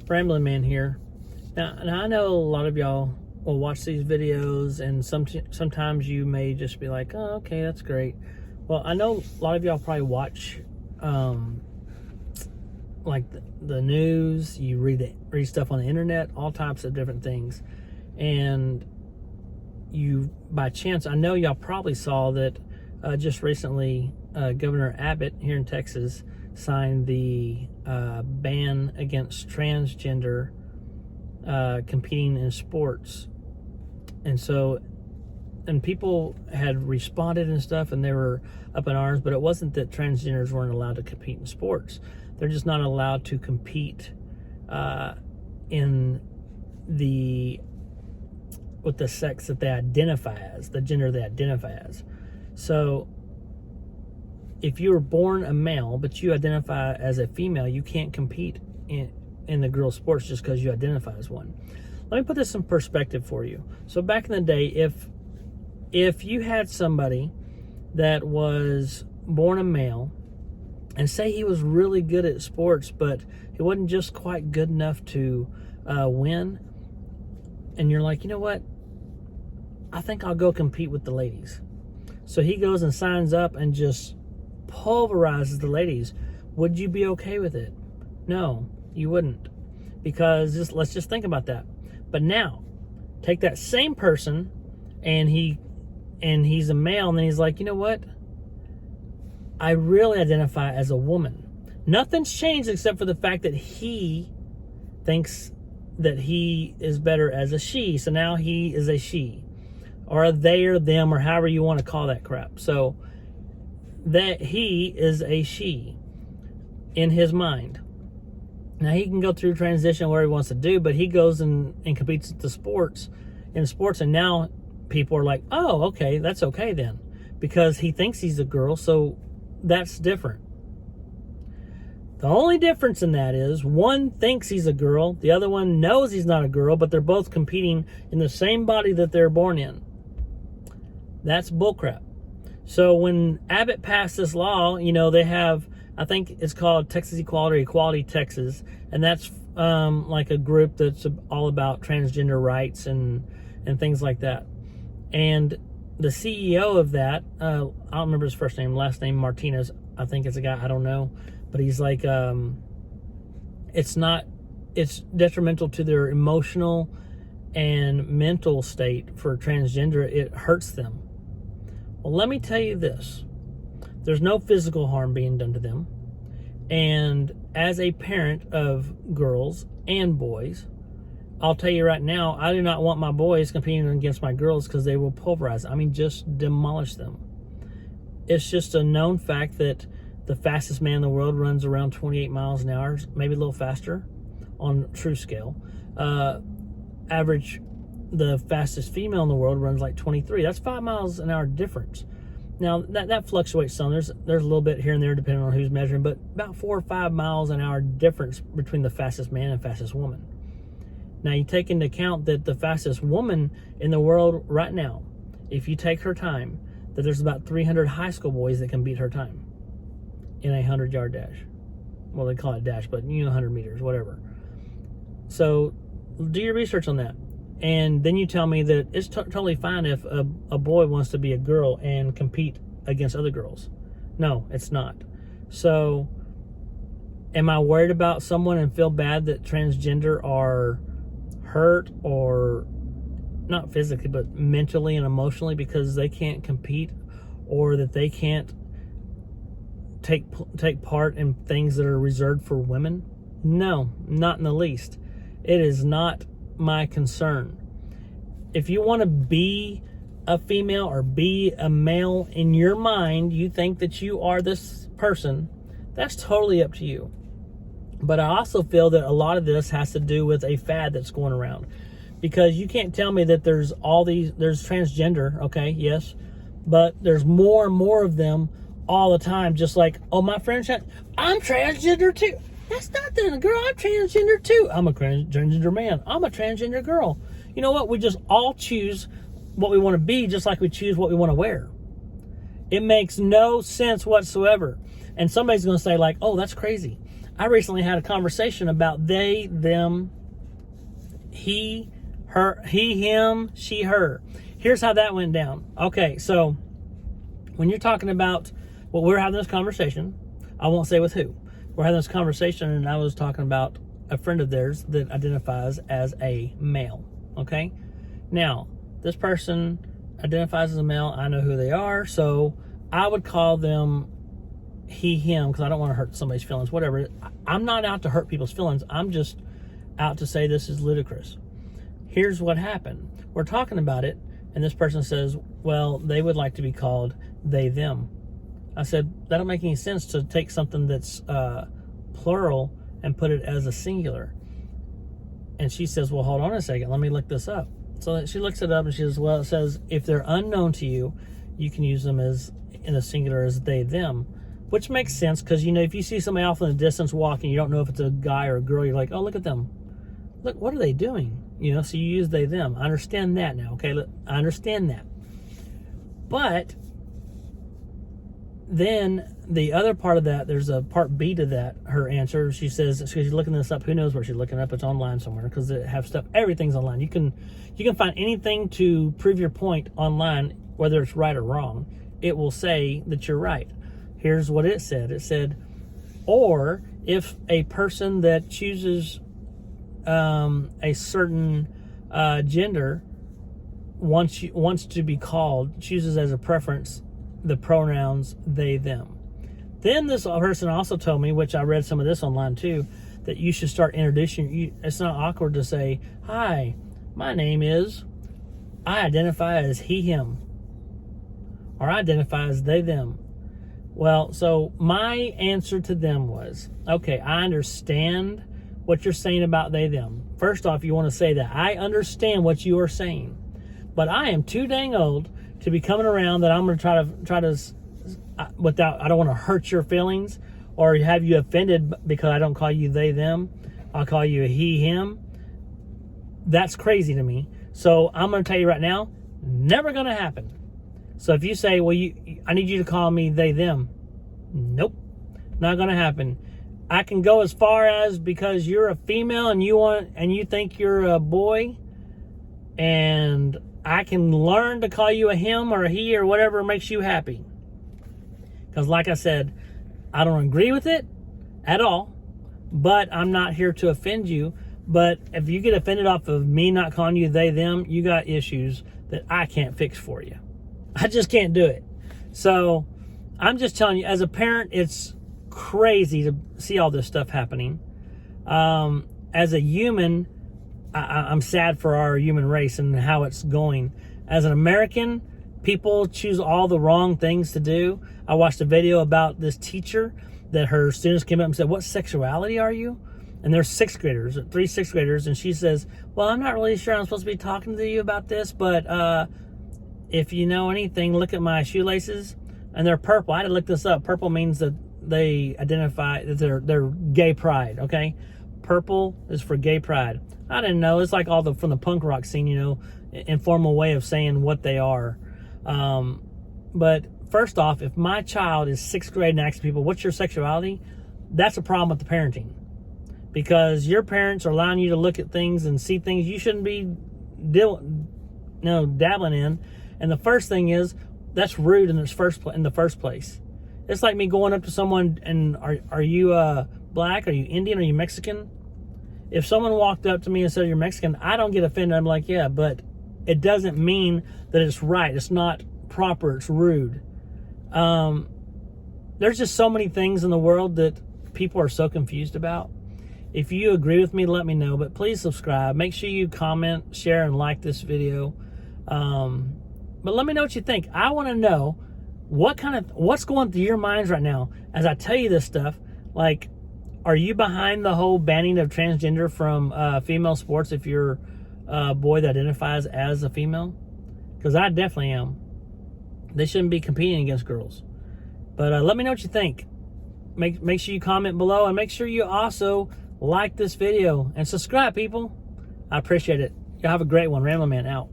Rambling Man here. Now, I know a lot of y'all will watch these videos, and sometimes you may just be like, oh, okay, that's great. Well, I know a lot of y'all probably watch like the news, you read stuff on the internet, all types of different things. And you, by chance, I know y'all probably saw that just recently Governor Abbott here in Texas signed the ban against transgender competing in sports. And people had responded and stuff, and they were up in arms, but it wasn't that transgenders weren't allowed to compete in sports. They're just not allowed to compete with the sex that they identify as, the gender they identify as. So if you were born a male but you identify as a female, you can't compete in the girls' sports just because you identify as one. Let me put this in perspective for you. So back in the day, if you had somebody that was born a male, and say he was really good at sports, but he wasn't just quite good enough to win, and you're like, you know what? I think I'll go compete with the ladies. So he goes and signs up and just pulverizes the ladies. Would you be okay with it? No, you wouldn't. Because let's just think about that. But now, take that same person, and he's a male, and then he's like, you know what? I really identify as a woman. Nothing's changed except for the fact that he thinks that he is better as a she. So now he is a she, or a they or them, or however you want to call that crap. So that he is a she in his mind. Now he can go through transition where he wants to do, but he goes and competes in sports, and now people are like, oh, okay, that's okay then, because he thinks he's a girl, so that's different. The only difference in that is one thinks he's a girl, the other one knows he's not a girl, but they're both competing in the same body that they're born in. That's bullcrap. So when Abbott passed this law, they have, I think it's called Texas Equality Texas, and that's like a group that's all about transgender rights and things like that. And the CEO of that, I don't remember his first name, last name Martinez, I think it's a guy, I don't know, but he's like, it's detrimental to their emotional and mental state for transgender. It hurts them. Well, let me tell you this. There's no physical harm being done to them. And as a parent of girls and boys, I'll tell you right now, I do not want my boys competing against my girls, because they will pulverize. just demolish them. It's just a known fact that the fastest man in the world runs around 28 miles an hour, maybe a little faster on true scale. Average, the fastest female in the world runs like 23. That's 5 miles an hour difference. Now, that fluctuates some. There's a little bit here and there depending on who's measuring, but about 4 or 5 miles an hour difference between the fastest man and fastest woman. Now, you take into account that the fastest woman in the world right now, if you take her time, that there's about 300 high school boys that can beat her time in a 100-yard dash. Well, they call it dash, but 100 meters, whatever. So do your research on that. And then you tell me that it's totally fine if a boy wants to be a girl and compete against other girls. No, it's not. So am I worried about someone and feel bad that transgender are hurt, or not physically but mentally and emotionally, because they can't compete, or that they can't take part in things that are reserved for women? No, not in the least. It is not my concern. If you want to be a female or be a male in your mind, you think that you are this person, that's totally up to you. But I also feel that a lot of this has to do with a fad that's going around, because you can't tell me that there's transgender, okay, yes, but there's more and more of them all the time, just like, oh, my friend, I'm transgender too. That's not the girl, I'm transgender too. I'm a transgender man. I'm a transgender girl. You know what? We just all choose what we want to be, just like we choose what we want to wear. It makes no sense whatsoever. And somebody's going to say like, oh, that's crazy. I recently had a conversation about they, them, he, her, he, him, she, her. Here's how that went down. Okay, so when you're talking about, well, we're having this conversation, I won't say with who. We're having this conversation, and I was talking about a friend of theirs that identifies as a male. Okay? Now, this person identifies as a male. I know who they are, so I would call them he, him, because I don't want to hurt somebody's feelings, whatever. I'm not out to hurt people's feelings. I'm just out to say this is ludicrous. Here's what happened. We're talking about it, and this person says, well, they would like to be called they, them. I said, that don't make any sense to take something that's plural and put it as a singular. And she says, well, hold on a second. Let me look this up. So she looks it up, and she says, well, it says if they're unknown to you, you can use them as in a singular as they, them, which makes sense because, you know, if you see somebody off in the distance walking, you don't know if it's a guy or a girl, you're like, oh, look at them. Look, what are they doing? You know, so you use they, them. I understand that now, okay? Look, I understand that. But then the other part of that, there's a part B to that, her answer. She says, she's looking this up. Who knows where she's looking up? It's online somewhere because they have stuff. Everything's online. You can find anything to prove your point online, whether it's right or wrong. It will say that you're right. Here's what it said. It said, or if a person that chooses a certain gender wants to be called, chooses as a preference the pronouns they, them. Then this person also told me, which I read some of this online too, that you should start introducing. It's not awkward to say, hi, my name is, I identify as he, him, or I identify as they, them. Well, so my answer to them was, okay, I understand what you're saying about they, them. First off, you want to say that. I understand what you are saying, but I am too dang old to be coming around that I'm going to try to, without, I don't want to hurt your feelings or have you offended because I don't call you they, them. I'll call you a he, him. That's crazy to me. So I'm going to tell you right now, never going to happen. So if you say, well, I need you to call me they, them. Nope, not going to happen. I can go as far as, because you're a female and you think you're a boy, and I can learn to call you a him or a he or whatever makes you happy. Because like I said, I don't agree with it at all, but I'm not here to offend you. But if you get offended off of me not calling you they, them, you got issues that I can't fix for you. I just can't do it. So I'm just telling you, as a parent, it's crazy to see all this stuff happening. As a human, I'm sad for our human race and how it's going. As an American, people choose all the wrong things to do. I watched a video about this teacher that her students came up and said, what sexuality are you? And they're sixth graders, 3 sixth graders. And she says, well, I'm not really sure I'm supposed to be talking to you about this, but if you know anything, look at my shoelaces. And they're purple. I had to look this up. Purple means that they identify that they're gay pride, okay? Purple is for gay pride. I didn't know. It's like from the punk rock scene, you know, informal way of saying what they are. But first off, if my child is 6th grade and asks people, what's your sexuality? That's a problem with the parenting. Because your parents are allowing you to look at things and see things you shouldn't be dabbling in. And the first thing is, that's rude in the first place. It's like me going up to someone and are you black? Are you Indian? Are you Mexican? If someone walked up to me and said you're Mexican, I don't get offended. I'm like, yeah, but it doesn't mean that it's right. It's not proper. It's rude. There's just so many things in the world that people are so confused about. If you agree with me, let me know. But please subscribe. Make sure you comment, share, and like this video. But let me know what you think. I want to know what's going through your minds right now as I tell you this stuff. Like, are you behind the whole banning of transgender from female sports if you're a boy that identifies as a female? Because I definitely am. They shouldn't be competing against girls. But let me know what you think. Make sure you comment below, and make sure you also like this video and subscribe, people. I appreciate it. Y'all have a great one. Rambling Man out.